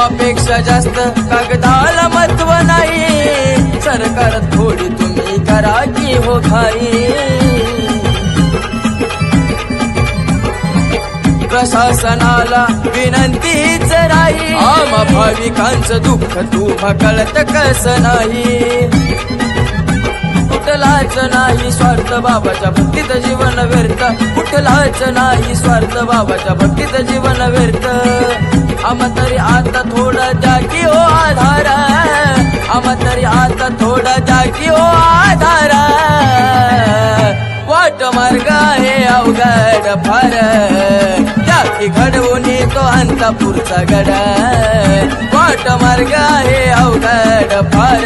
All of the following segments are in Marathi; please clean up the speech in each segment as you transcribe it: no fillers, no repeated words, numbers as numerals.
नावापेक्षा जास्त कागदाला महत्व नाही, सरकार थोडी तुम्ही करा की हो घाई। प्रशासनाला विनंतीच राही, आम्हा भाविकांचं दुःख तुम्हा कळत कसं नाही। कुठलाच नाही स्वार्थ बाबाच्या भक्तीत जीवन व्यर्थ, कुठलाच नाही स्वार्थ बाबाच्या भक्तीत जीवन व्यर्थ। आम्हा तरी आता थोडा जागी हो आधार, आम्हा तरी आता थोडा जागी हो आधार। वाट मार्ग आहे अवघड फार, जागी घडवून येतो अंतापूरचा गडा। वाट मार्ग आहे अवघड फार,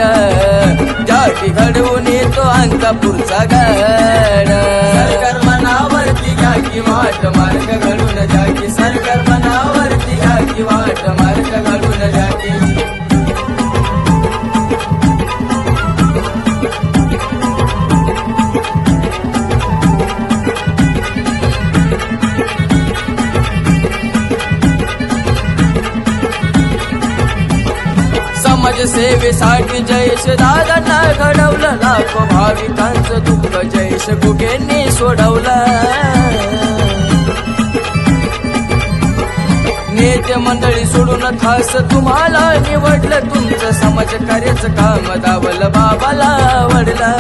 जागी घडवून येतो अंतापूरचा गडा। सरकार मनावरती घ्या की वाट मार्ग घडून जागी, सरकार मनावरती घ्या की वाट मार्ग घडून जागी। समाजसेवेसाठी जयेश दादांना घडवलं, लाखो भाविकांचं दुःख जयेश गुगेंनी सोडवलं। नेते मंडळी सोडून खास तुम्हाला निवडलं, तुमचं समाज कार्याचं काम दावलं बाबाला आवडलं।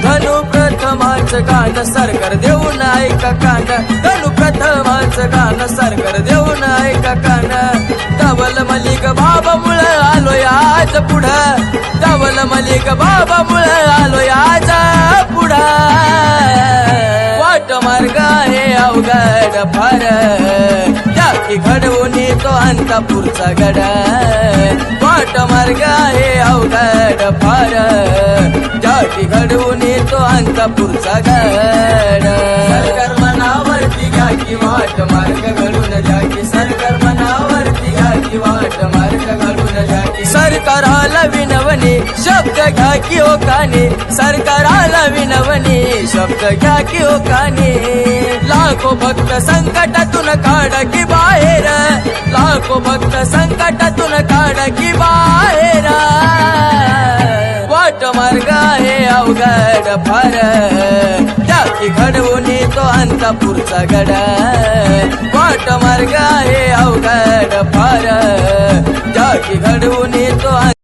धनु प्रथमाचं गाणं सरकार देऊन ऐका कान, धनु प्रथमाचं गाणं सरकार देऊन ऐका कान। धवल मलिक बाबा मुळे आलोय आज पुढं, धवल मलिक बाबा मुळे आलोय आज पुढं। वाट मार्ग आहे अवघड फार, जागी घडवून येतो अंतापूरचा गडा। वाट मार्ग आहे अवघड फार, जागी घडवून येतो अंतापूरचा गडा। सरकार मनावरती घ्या की वाट मार्ग घडून जागी, सरकार मनावरती घ्या की वाट मार्ग घडून जागी। सरकाराला विनवणी शब्द घ्या की हो कानी, सरकाराला विनवणी शब्द घ्या की हो कानी। लाखो भक्त संकटातून काढ की बाहेर, लाखो भक्त संकटातून काढ की बाहेर। वाट मार्ग आहे अवघड फार, जागी घडवून येतो अंतापूरचा गडा। वाट मार्ग आहे अवघड फार, जागी घडवून येतो